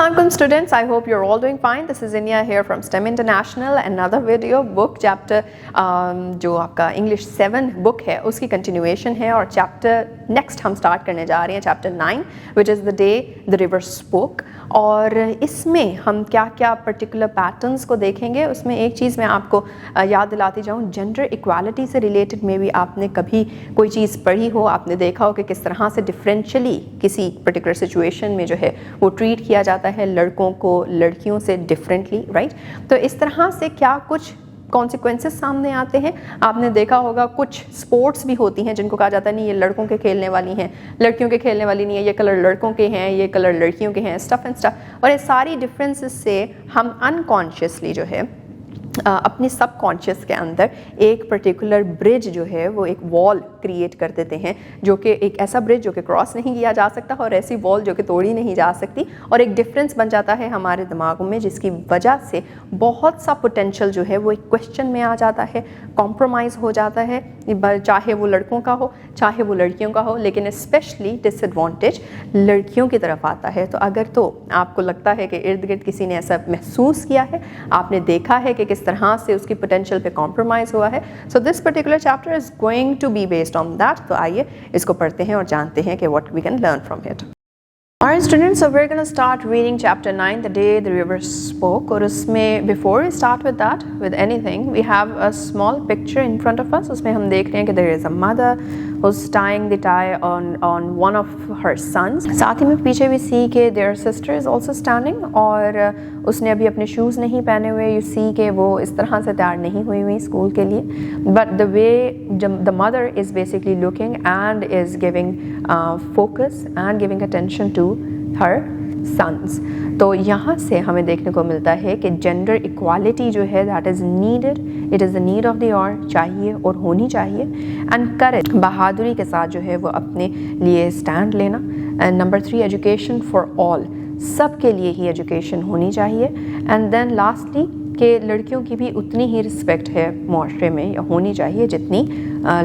Assalamualaikum students, I hope you're all doing fine. This is Inya here from STEM International. Another video book chapter जो आपका English 7 book है उसकी continuation है और chapter next हम start करने जा रहे हैं chapter 9 which is the day the river spoke. और इसमें हम क्या क्या particular patterns को देखेंगे. उसमें एक चीज़ मैं आपको याद दिलाती जाऊँ, gender equality से related में भी आपने कभी कोई चीज़ पढ़ी हो, आपने देखा हो कि किस तरह से differentially किसी particular situation में जो है वो treat किया जाता है लड़कों को लड़कियों से डिफरेंटली, राइट. तो इस तरह से क्या कुछ कॉन्सिक्वेंसेस सामने आते हैं. आपने देखा होगा कुछ स्पोर्ट्स भी होती हैं जिनको कहा जाता है नहीं ये लड़कों के खेलने वाली हैं, लड़कियों के खेलने वाली नहीं है, ये कलर लड़कों के हैं, ये कलर लड़कियों के हैं, स्टफ एंड स्टफ. और ये सारी डिफरेंसेस से हम अनकॉन्शियसली जो है अपनी सब कॉन्शियस के अंदर एक पर्टिकुलर ब्रिज जो है वो एक वॉल क्रिएट कर देते हैं, जो कि एक ऐसा ब्रिज जो कि क्रॉस नहीं किया जा सकता और ऐसी वॉल जो कि तोड़ी नहीं जा सकती, और एक डिफरेंस बन जाता है हमारे दिमागों में जिसकी वजह से बहुत सा पोटेंशियल जो है वो एक क्वेश्चन में आ जाता है, कॉम्प्रोमाइज़ हो जाता है, चाहे वो लड़कों का हो चाहे वो लड़कियों का हो, लेकिन स्पेशली डिसएडवांटेज लड़कियों की तरफ आता है. तो अगर तो आपको लगता है कि इर्द गिर्द किसी ने ऐसा महसूस किया है, आपने देखा है कि किस तरह से उसकी पोटेंशियल पे कॉम्प्रोमाइज़ हुआ है, so this particular chapter is going to be based on that. तो आइए इसको पढ़ते हैं और जानते हैं कि what we can learn from it. Alright students, so we're going to start reading chapter 9, the day the river spoke. और उसमें before we start with that, with anything, we have a small picture in front of us. उसमें हम देख रहे हैं कि there is a mother who's tying the tie on one of her sons. साथ ही में पीछे भी see कि their sister is also standing और उसने अभी अपने shoes नहीं पहने हुए. You see कि वो इस तरह से तैयार नहीं हुई हुई स्कूल के लिए. But the way the mother is basically looking and is giving focus and giving attention to her sons. तो यहाँ से हमें देखने को मिलता है कि जेंडर इक्वालिटी जो है that is needed, it is the need of the hour, चाहिए और होनी चाहिए. एंड करेज, बहादुरी के साथ जो है वो अपने लिए स्टैंड लेना. And number 3, education for all, सब के लिए ही एजुकेशन होनी चाहिए. एंड देन लास्टली कि लड़कियों की भी उतनी ही रिस्पेक्ट है माशरे में या होनी चाहिए जितनी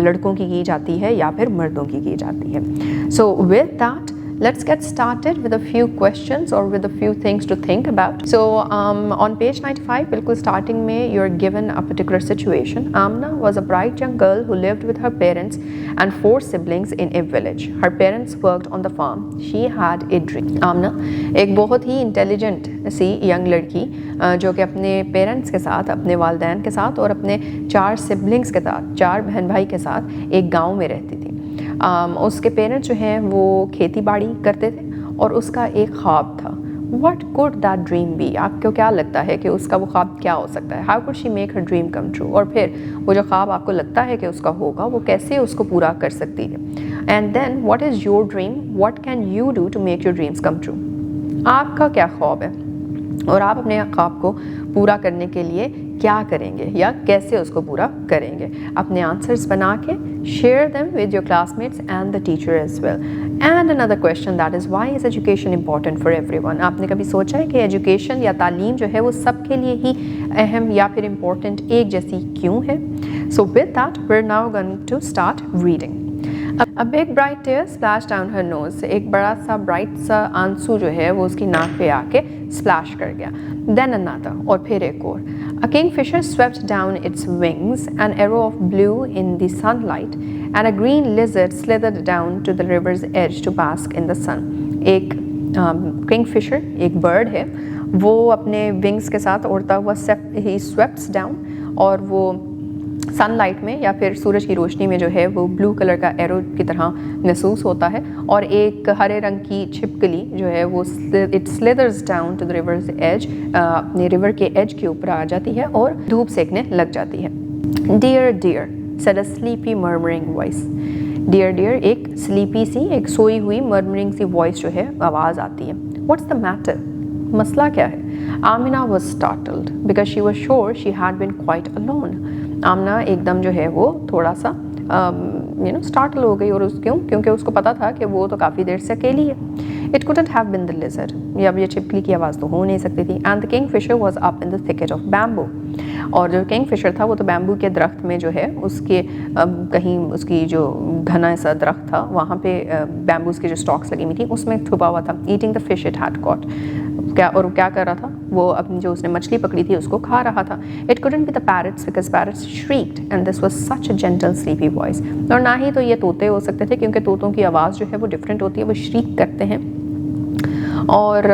लड़कों की जाती है या फिर मर्दों की जाती है. So with that let's get started with a few questions or with a few things to think about. So on page 95 बिल्कुल starting में you're given a particular situation. Amna was a bright young girl who lived with her parents and 4 siblings in a village. Her parents worked on the farm. She had a dream. Amna एक बहुत ही intelligent सी young लड़की जो कि अपने parents के साथ, अपने वालिदैन के साथ और अपने 4 siblings के साथ, 4 बहन भाई के साथ एक गाँव में रहती थी. उसके पेरेंट्स जो हैं वो खेती बाड़ी करते थे और उसका एक ख्वाब था. What could that dream be? आपको क्या लगता है कि उसका वो ख्वाब क्या हो सकता है? How could she make her dream come true? और फिर वो जो ख्वाब आपको लगता है कि उसका होगा वो कैसे उसको पूरा कर सकती है? And then what is your dream? What can you do to make your dreams come true? आपका क्या ख्वाब है और आप अपने ख्वाब को पूरा करने के लिए क्या करेंगे या कैसे उसको पूरा करेंगे? अपने आंसर्स बना के share them with your classmates and the teacher as well. And another question, that is why is education important for everyone? आपने कभी सोचा है कि एजुकेशन या तालीम जो है वो सबके लिए ही अहम या फिर इम्पोर्टेंट एक जैसी क्यों है? So with that we're now going to start reading. A big bright tear splashed down her nose. एक बड़ा सा ब्राइट सा आंसू जो है वो उसकी नाक पे आके स्प्लैश कर गया. Then another, और फिर एक और. A kingfisher swept down its wings, an arrow of blue in the sunlight, and a green lizard slithered down to the river's edge to bask in the sun. एक kingfisher, एक bird है, वो अपने wings के साथ उड़ता हुआ he swept down और वो सनलाइट में या फिर सूरज की रोशनी में जो है वो ब्लू कलर का एरो की तरह महसूस होता है. और एक हरे रंग की छिपकली जो है वो it slithers down to the river's edge, अपने रिवर के एज के ऊपर आ जाती है और धूप सेकने लग जाती है. Dear dear said a sleepy murmuring voice. Dear dear एक स्लीपी सी, एक सोई हुई मर्मरिंग सी वॉइस जो है आवाज़ आती है. What's the matter? मसला क्या है? Amina was startled because she was sure she had been quite alone. Amna एकदम जो है वो थोड़ा सा स्टार्टल हो गई. और क्योंकि उसको पता था कि वो तो काफ़ी देर से अकेली है. It couldn't have been the lizard, या ये छिपकली की आवाज़ तो हो नहीं सकती थी. And the Kingfisher was up in the thicket of bamboo. और जो किंगफिशर था वो तो बैम्बू के दरख्त में जो है उसके कहीं उसकी जो घना सा दरख्त था वहाँ पे बैम्बूज के जो स्टॉक्स लगी हुई थी उसमें छुपा हुआ था. Eating the fish it had cot, और क्या कर रहा था, वो अपनी जो उसने मछली पकड़ी थी उसको खा रहा था. It couldn't be the parrots because parrots shrieked and this was such a gentle sleepy voice. और ना ही तो ये तोते हो सकते थे क्योंकि तोतों की आवाज़ जो है वो डिफरेंट होती है, वो श्रीक करते हैं. और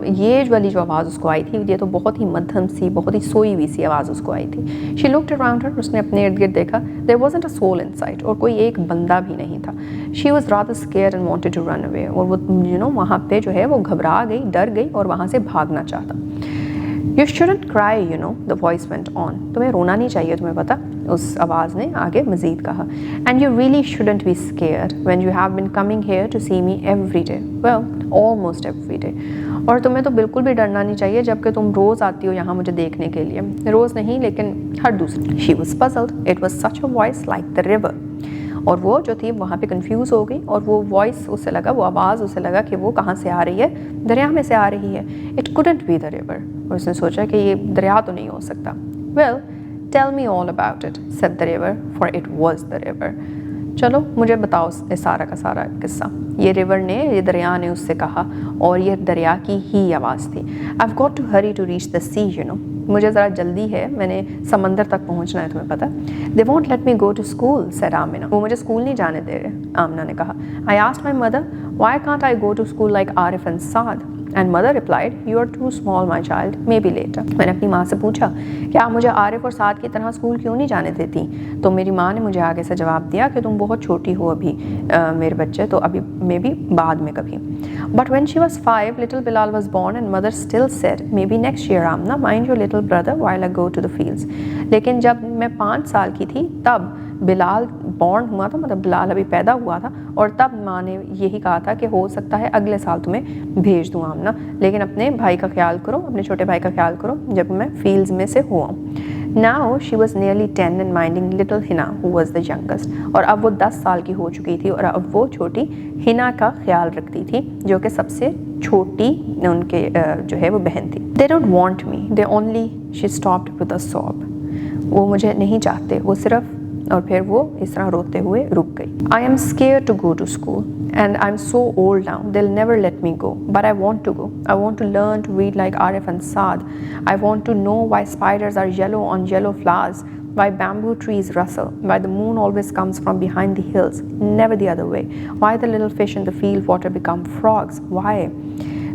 ये वाली जो आवाज़ उसको आई थी ये तो बहुत ही मध्यम सी, बहुत ही सोई हुई सी आवाज़ उसको आई थी. शी लुक्ड अराउंड हर, उसने अपने इर्द गिर्द देखा. There wasn't a soul in sight, और कोई एक बंदा भी नहीं था. She was rather scared and wanted to run away, और वो वहाँ पे जो है वो घबरा गई, डर गई और वहाँ से भागना चाहता. You shouldn't cry, the voice went on. तुम्हें रोना नहीं चाहिए, तुम्हें पता, उस आवाज़ ने आगे मज़ीद कहा. And you really shouldn't be scared when you have been coming here to see me every day. Well, almost every day. और तुम्हें तो बिल्कुल भी डरना नहीं चाहिए जबकि तुम रोज़ आती हो यहाँ मुझे देखने के लिए. रोज़ नहीं लेकिन हर दूसरे. She was puzzled. It was such a voice like the river. और वो जो थी वहाँ पे कंफ्यूज हो गई, और वो वॉइस उसे लगा, वो आवाज़ उसे लगा कि वो कहाँ से आ रही है, दरिया में से आ रही है. It couldn't be the river, और उसने सोचा कि ये दरिया तो नहीं हो सकता. Well tell me all about it said the river, for it was the river. चलो मुझे बताओ सारा का सारा किस्सा. ये रिवर ने, ये दरिया ने उससे कहा, और ये दरिया की ही आवाज़ थी. I've got to hurry to reach the sea, मुझे ज़रा जल्दी है, मैंने समंदर तक पहुंचना है, तुम्हें पता. They won't let me go to school, said Amina. वो मुझे स्कूल नहीं जाने दे रहे, आमना ने कहा. I asked my mother, why can't I go to school like Arif and Saad? And mother replied, you are too small, my child, maybe later. मैंने अपनी माँ से पूछा कि आप मुझे आरिफ और साद की तरह स्कूल क्यों नहीं जाने देती. तो मेरी माँ ने मुझे आगे से जवाब दिया कि तुम बहुत छोटी हो अभी मेरे बच्चे, तो अभी मे बी बाद में कभी. But when she was 5, little Bilal was born and mother still said, maybe next year, Amna, mind your little brother while I go to the fields. लेकिन जब मैं 5 साल की थी तब बिलाल बॉर्न हुआ था, मतलब बिलाल अभी पैदा हुआ था, और तब माँ ने यही कहा था कि हो सकता है अगले साल तुम्हें भेज दूँ आमना, लेकिन अपने भाई का ख्याल करो, अपने छोटे भाई का ख्याल करो जब मैं फील्ड्स में से हुआ. Now she was nearly 10 and minding little Hina who was the youngest. और अब वो 10 साल की हो चुकी थी और अब वो छोटी हिना का ख्याल रखती थी जो कि सबसे छोटी उनके जो है वो बहन थी. They don't want me, they only, she stopped with a sob. वो मुझे नहीं चाहते, वो सिर्फ, और फिर वो इस तरह रोते हुए रुक गई. I am scare to go to school and I am so old now, they will never let me go, but I want to go. I want to learn to read like Arif and Saad. I want to know why spiders are yellow on yellow flowers, why bamboo trees rustle, why the moon always comes from behind the hills, never the other way, why the little fish in the field water become frogs, why.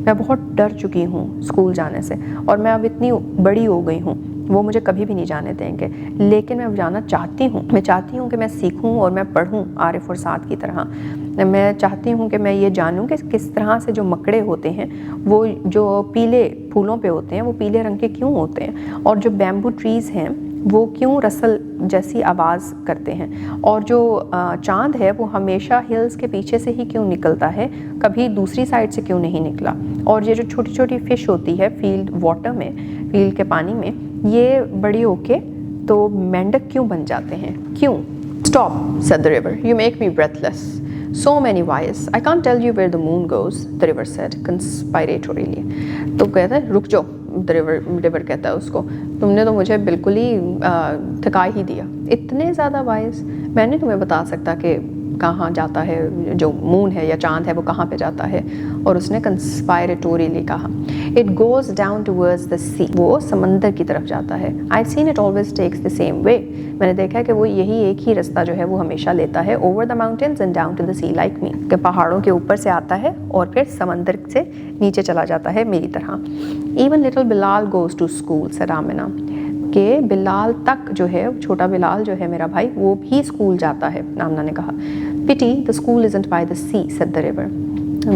मैं बहुत डर चुकी हूँ school जाने से, और मैं अब इतनी बड़ी हो गई हूँ, वो मुझे कभी भी नहीं जाने देंगे, लेकिन मैं जाना चाहती हूँ. मैं चाहती हूँ कि मैं सीखूँ और मैं पढ़ूँ आरिफ और साद की तरह. मैं चाहती हूँ कि मैं ये जानूँ कि किस तरह से जो मकड़े होते हैं वो जो पीले फूलों पे होते हैं वो पीले रंग के क्यों होते हैं, और जो बैम्बू ट्रीज़ हैं वो क्यों रसल जैसी आवाज़ करते हैं, और जो चांद है वो हमेशा हिल्स के पीछे से ही क्यों निकलता है, कभी दूसरी साइड से क्यों नहीं निकला, और ये जो छोटी छोटी फ़िश होती है फील्ड वाटर में, फील्ड के पानी में, ये बड़ी होके तो मेंढक क्यों बन जाते हैं, क्यों. Stop, said the river. You make me breathless. So many whys. I can't tell you where the moon goes, the river said conspiratorially. तो कहता है रुक जाओ, रिवर कहता है उसको, तुमने तो मुझे बिल्कुल ही थका ही दिया. इतने ज़्यादा वाइज मैं नहीं तुम्हें बता सकता कि कहाँ जाता है जो मून है या चांद है वो कहाँ पे जाता है. और उसने कंस्पायरेटोरीली कहा. It goes down towards the sea, वो समंदर की तरफ जाता है. I seen it always takes the same way, मैंने देखा है कि वो यही एक ही रास्ता जो है वो हमेशा लेता है. Over the mountains and down to the sea like me, कि पहाड़ों के ऊपर से आता है और फिर समंदर से नीचे चला जाता है मेरी तरह. Even little Bilal goes to school, said Amina, कि बिलाल तक जो है, छोटा बिलाल जो है मेरा भाई, वो भी स्कूल जाता है, आमना ने कहा. Pity the school isn't by the sea, said the river.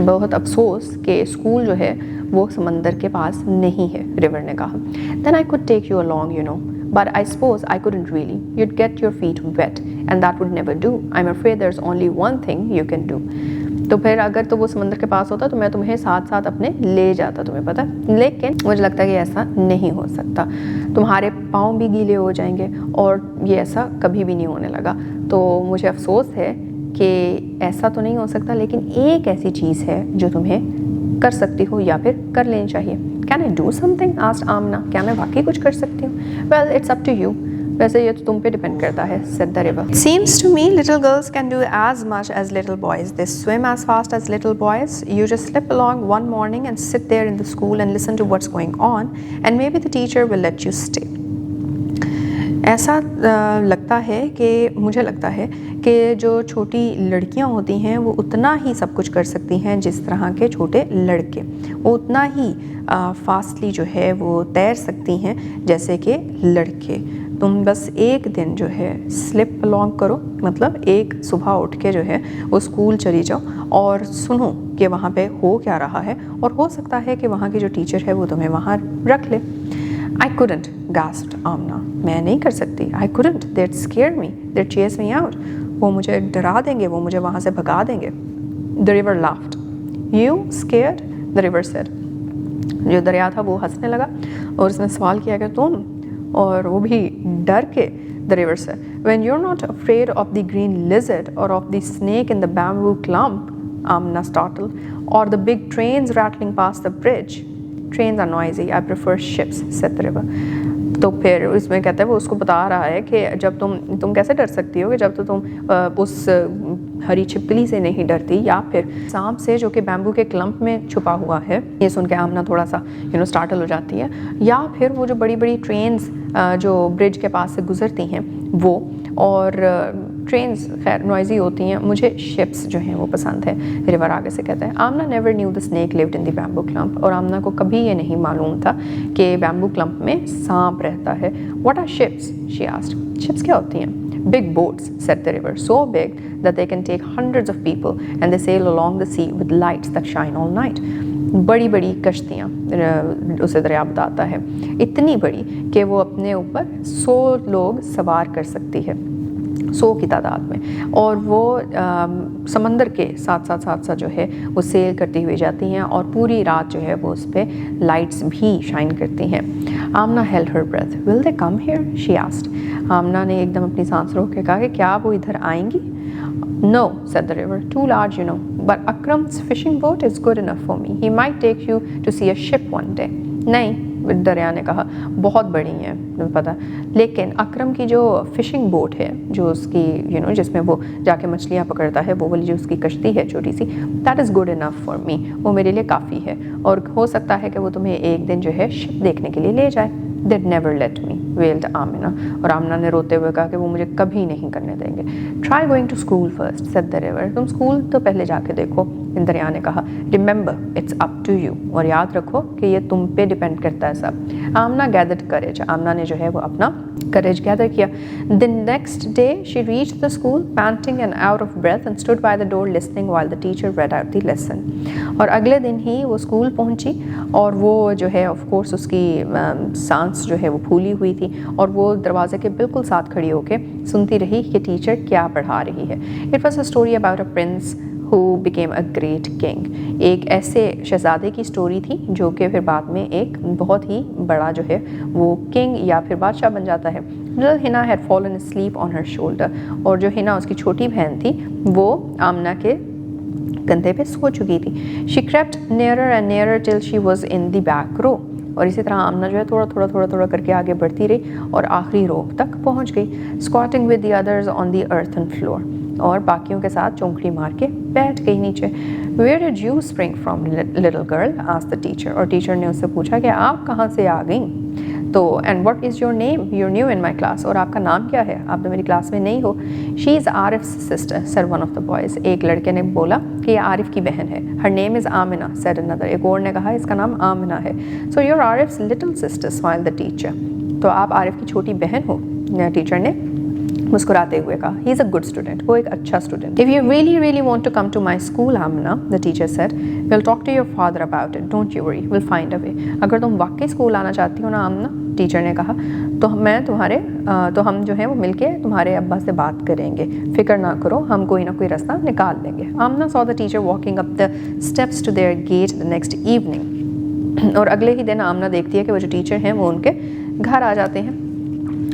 बहुत अफसोस कि स्कूल जो है वो समंदर के पास नहीं है, रिवर ने कहा. Then I could take you along, but I suppose I couldn't really. You'd get your feet wet and that would never do. I'm afraid there's only one thing you can do. तो फिर अगर तो वो समंदर के पास होता तो मैं तुम्हें साथ साथ अपने ले जाता, तुम्हें पता. लेकिन मुझे लगता है कि ऐसा नहीं हो सकता, तुम्हारे पाँव भी गीले हो जाएंगे, और ये ऐसा कभी भी नहीं होने लगा. तो मुझे अफसोस है कि ऐसा तो नहीं हो सकता, लेकिन एक ऐसी चीज़ है जो तुम्हें कर सकती हो या फिर कर लेनी चाहिए. Can I do something? asked Amna. क्या मैं वाकई कुछ कर सकती हूँ? Well, it's up to you. वैसे ये तो तुम पे डिपेंड करता है, said the river. It seems to me little girls can do as much as little boys. They swim as fast as little boys. You just slip along one morning and sit there in the school and listen to what's going on, and maybe the teacher will let you stay. ऐसा लगता है कि मुझे लगता है कि जो छोटी लड़कियां होती हैं वो उतना ही सब कुछ कर सकती हैं जिस तरह के छोटे लड़के, वो उतना ही फास्टली जो है वो तैर सकती हैं जैसे कि लड़के। तुम बस एक दिन जो है स्लिप अलॉन्ग करो, मतलब एक सुबह उठ के जो है वो स्कूल चली जाओ और सुनो कि वहाँ पे हो क्या रहा है, और हो सकता है कि वहाँ की जो टीचर है वो तुम्हें वहाँ रख ले। I couldn't, gasped Amna. मैं नहीं कर सकती. I couldn't. They'd scare me. They'd chase me out. वो मुझे डरा देंगे, वो मुझे वहाँ से भगा देंगे. The river laughed. You scared? The river said. जो दरिया था वो हंसने लगा और उसने सवाल किया कि तुम, और वो भी डर के. The river said, when you're not afraid of the green lizard or of the snake in the bamboo clump, Amna startled, or the big trains rattling past the bridge. Trains are noisy. I prefer ships, said the river. तो फिर इसमें कहता है, वो उसको बता रहा है कि जब तुम कैसे डर सकती हो कि जब तो तुम उस हरी छिपकली से नहीं डरती, या फिर सांप से जो कि बैम्बू के क्लम्प में छुपा हुआ है। ये सुन के आमना थोड़ा सा स्टार्टल हो जाती है। या फिर वो जो बड़ी बड़ी ट्रेन्स जो ब्रिज के पास से गुजरती हैं वो, और ट्रेन्स खैर नॉइजी होती हैं, मुझे शिप्स जो हैं वो पसंद है। रिवर आगे से कहता है, Amna never knew the snake lived in the bamboo clump, और आमना को कभी ये नहीं मालूम था कि बैम्बू क्लम्प में सांप रहता है। What are ships, she asked. Ships क्या होती हैं? Big boats, said the river, so big that they can take hundreds of people, and they sail along the sea with lights that shine all night. बड़ी बड़ी कश्तियाँ, उसे दरिया बताता है, इतनी बड़ी कि वो अपने ऊपर 100 लोग सवार कर सकती है, 100 की तादाद में, और वो समंदर के साथ जो है वो सेल करती हुई जाती हैं, और पूरी रात जो है वो उस पर लाइट्स भी शाइन करती हैं। Amna held her breath. Will they come here, she asked. Amna ने एकदम अपनी सांस रोक के कहा कि क्या वो इधर आएंगी? No, said the river, too large, you know, but Akram's fishing boat is good enough for me. He might take you to see a ship one day. नहीं, दरिया ने कहा, बहुत बड़ी है, तुम्हें पता, लेकिन अकरम की जो फिशिंग बोट है, जो उसकी जिसमें वो जाके मछलियाँ पकड़ता है, वो वाली जो उसकी कश्ती है छोटी सी, that is good enough for me, वो मेरे लिए काफ़ी है, और हो सकता है कि वो तुम्हें एक दिन जो है शिप देखने के लिए ले जाए। They'd never let me, wailed Amina, और आमना ने रोते हुए कहा कि वो मुझे कभी नहीं करने देंगे। Try going to school first, said the river. तुम स्कूल तो पहले जाके देखो, दरिया ने कहा। Remember, it's up to you, और याद रखो कि ये तुम पे डिपेंड करता है सब। आमना gathered courage, आमना ने जो है वो अपना courage gather किया। The next day she reached the school, panting and out of breath, and stood by the door listening while the teacher read out the lesson. और अगले दिन ही वो स्कूल पहुंची, और वो जो है ऑफ कोर्स उसकी सांस जो है वो फूली हुई थी, और वो दरवाजे के बिल्कुल साथ खड़ी होके सुनती रही कि टीचर क्या पढ़ा रही है। It was a story about a prince who became a great king. एक ऐसे शहजादे की स्टोरी थी जो कि फिर बाद में एक बहुत ही बड़ा जो है वो किंग या फिर बादशाह बन जाता है। Little Hina had fallen asleep on her shoulder, और जो हिना उसकी छोटी बहन थी वो आमना के कंधे पे सो चुकी थी। She crept nearer and nearer till she was in the back row, और इसी तरह आमना जो है थोड़ा करके आगे बढ़ती रही और आखिरी रो तक पहुंच गई। Squatting with the others on the earthen floor, और बाकियों के साथ चौंकड़ी मार के बैठ गई नीचे। Where did you spring from, little girl? asked the teacher, और टीचर ने उससे पूछा कि आप कहाँ से आ गई? तो and what is your name? You're new in my class, और आपका नाम क्या है? आप तो मेरी क्लास में नहीं हो। She is Arif's sister, said one of the boys. एक लड़के ने बोला कि ये आरिफ की बहन है। Her name is Amina, said another. एक और ने कहा इसका नाम आमिना है। So you're Arif's little sister, smiled the teacher. तो आप आरिफ की छोटी बहन हो, टीचर ने मुस्कुराते हुए कहा। He is a good student, वो एक अच्छा student. If you really want to come to my school, Amina, the teacher said, we'll talk to your father about it. Don't you worry, we'll find a way. अगर तुम वाकई school आना चाहती हो ना आमना, टीचर ने कहा, तो हम जो है वो मिलके तुम्हारे अब्बा से बात करेंगे, फिक्र ना करो, हम कोई ना कोई रास्ता निकाल लेंगे। आमना saw the teacher walking up the steps to their gate the next evening, और अगले ही दिन आमना देखती है कि वो जो टीचर हैं वो उनके घर आ जाते हैं।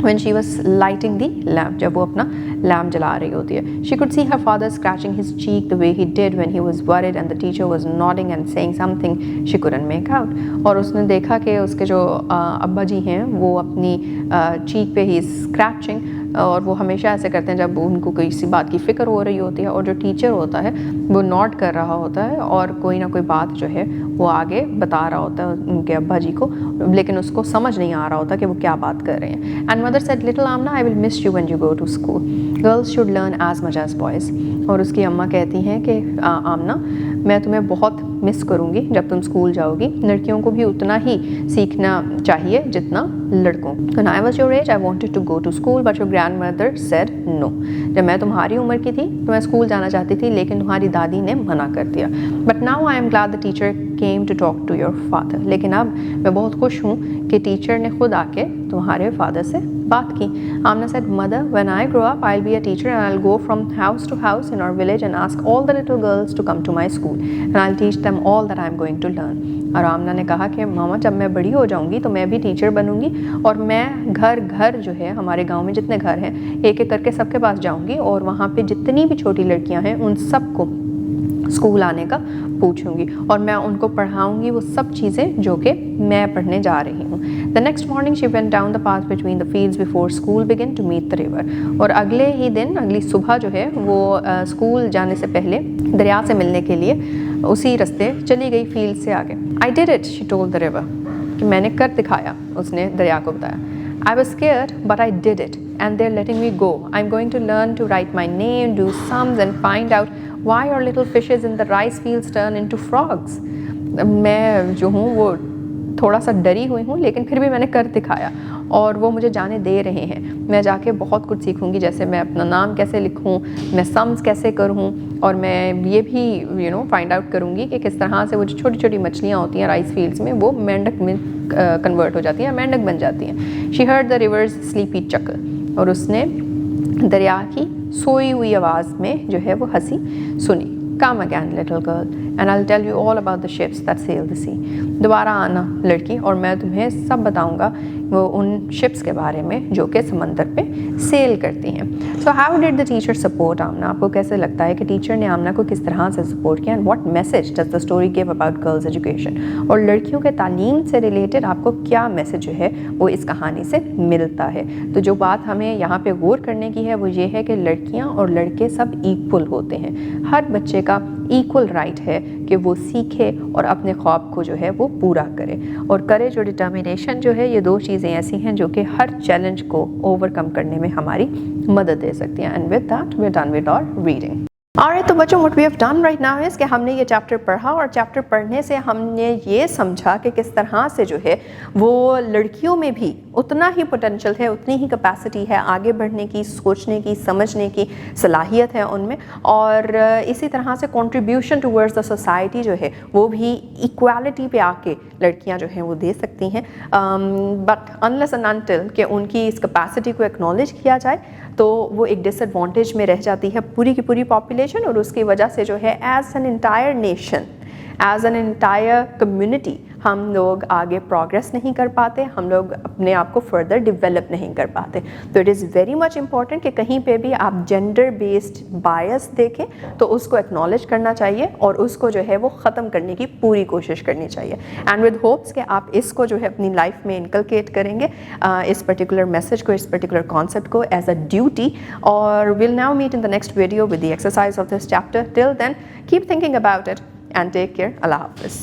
When she was lighting the lamp, जब वो अपना लैम्प जला रही होती है. She could see her father scratching his cheek the way he did when he was worried and the teacher was nodding and saying something she couldn't make out. और उसने देखा कि उसके जो अब्बा जी हैं वो अपनी चीक पे ही स्क्रैचिंग, और वो हमेशा ऐसे करते हैं जब उनको किसी बात की फ़िक्र हो रही होती है, और जो टीचर होता है वो नोट कर रहा होता है और कोई ना कोई बात जो है वो आगे बता रहा होता है उनके अब्बा जी को, लेकिन उसको समझ नहीं आ रहा होता कि वो क्या बात कर रहे हैं. And mother said, little Amna, I will miss you when you go to school. Girls should learn as much as boys. और उसकी अम्मा कहती हैं कि आमना, मैं तुम्हें बहुत मिस करूँगी जब तुम स्कूल जाओगी. लड़कियों को भी उतना ही सीखना चाहिए जितना लड़कों. When I was your age, I wanted to go to school, but your grandmother said no. जब मैं तुम्हारी उम्र की थी तो मैं स्कूल जाना चाहती थी, लेकिन तुम्हारी दादी ने मना कर दिया. But now I am glad the teacher came to talk to your father. लेकिन अब मैं बहुत खुश हूँ कि टीचर ने खुद आके तुम्हारे फादर से बात की. Amna said, Mother, when I grow up, I'll be a teacher and I'll go from house to house in our village and ask all the little girls to come to my school and I'll teach them all that I'm going to learn. और आमना ने कहा कि मामा, जब मैं बड़ी हो जाऊंगी तो मैं भी टीचर बनूंगी और मैं घर घर जो है हमारे गांव में जितने घर हैं एक एक करके सबके पास जाऊंगी और वहाँ पे जितनी भी छोटी लड़कियाँ हैं उन सबको स्कूल आने का पूछूंगी और मैं उनको पढ़ाऊंगी वो सब चीज़ें जो कि मैं पढ़ने जा रही हूँ. The next morning she went down the path between the fields before school begin to meet the river. और अगले ही दिन, अगली सुबह जो है वो स्कूल जाने से पहले दरिया से मिलने के लिए उसी रास्ते चली गई फील्ड से आगे. I did it, she told the river, कि मैंने कर दिखाया, उसने दरिया को बताया. I was scared, but I did it, and they're letting me go. I'm going to learn to write my name, do sums, and find out why our little fishes in the rice fields turn into frogs. मैं जो हूँ वो थोड़ा सा डरी हुई हूँ, लेकिन फिर भी मैंने कर दिखाया और वो मुझे जाने दे रहे हैं. मैं जाके बहुत कुछ सीखूंगी, जैसे मैं अपना नाम कैसे लिखूँ, मैं सम्स कैसे करूँ, और मैं ये भी फाइंड आउट करूँगी कि किस तरह से वो जो छोटी छोटी मछलियाँ होती हैं राइस फील्ड्स में वो मेंढक में कन्वर्ट हो जाती हैं, मेंढक बन जाती हैं. She heard the reverse sleepy चक्कर, और उसने दरिया की सोई हुई आवाज़ में जो है वो हंसी सुनी. Come again, little girl, and I'll tell you all about the ships that sail the sea. दोबारा आना लड़की, और मैं तुम्हें सब बताऊंगा वो उन शिप्स के बारे में जो कि समंदर पे सेल करती हैं. So how did the teacher support आमना? आपको कैसे लगता है कि टीचर ने आमना को किस तरह से सपोर्ट किया? And what message does the story give about girls' education? और लड़कियों के तालीम से रिलेटेड आपको क्या मैसेज जो है वो इस कहानी से मिलता है? तो जो बात हमें यहाँ पे गौर करने की है वो ये है कि लड़कियाँ और लड़के सब इक्वल होते हैं. हर बच्चे का इक्वल राइट है कि वो सीखे और अपने ख्वाब को जो है वो पूरा करे. और करेज और डिटर्मिनेशन जो है ये दो चीज़ें ऐसी हैं जो कि हर चैलेंज को ओवरकम करने में हमारी मदद दे सकती हैं. And with that we are done with our reading. Alright, तो बच्चों what we have done right now is कि हमने ये चैप्टर पढ़ा और चैप्टर पढ़ने से हमने ये समझा कि किस तरह से जो है वो लड़कियों में भी उतना ही पोटेंशियल है, उतनी ही कैपेसिटी है आगे बढ़ने की, सोचने की, समझने की सलाहियत है उनमें, और इसी तरह से कंट्रीब्यूशन टुवर्ड्स द सोसाइटी जो है वो भी इक्वालिटी पे आके लड़कियां जो हैं वो दे सकती हैं. बट अनलेस एंड अनटिल कि उनकी इस कैपेसिटी को एक्नॉलेज किया जाए तो वो एक डिसएडवांटेज में रह जाती है पूरी की पूरी पॉपुलेशन, और उसकी वजह से जो है as an entire nation, as an entire community हम लोग आगे प्रोग्रेस नहीं कर पाते, हम लोग अपने आप को फर्दर डेवलप नहीं कर पाते. तो it is very much important कि कहीं पे भी आप जेंडर बेस्ड बायस देखें तो उसको एक्नॉलेज करना चाहिए और उसको जो है वो ख़त्म करने की पूरी कोशिश करनी चाहिए. एंड विद होप्स कि आप इसको जो है अपनी लाइफ में इनकलकेट करेंगे, इस पर्टिकुलर मैसेज को, इस पर्टिकुलर कॉन्सेप्ट को एज अ ड्यूटी. और will now meet in the next video with the exercise of this chapter. Till then keep thinking about it and take care. Allah Hafiz.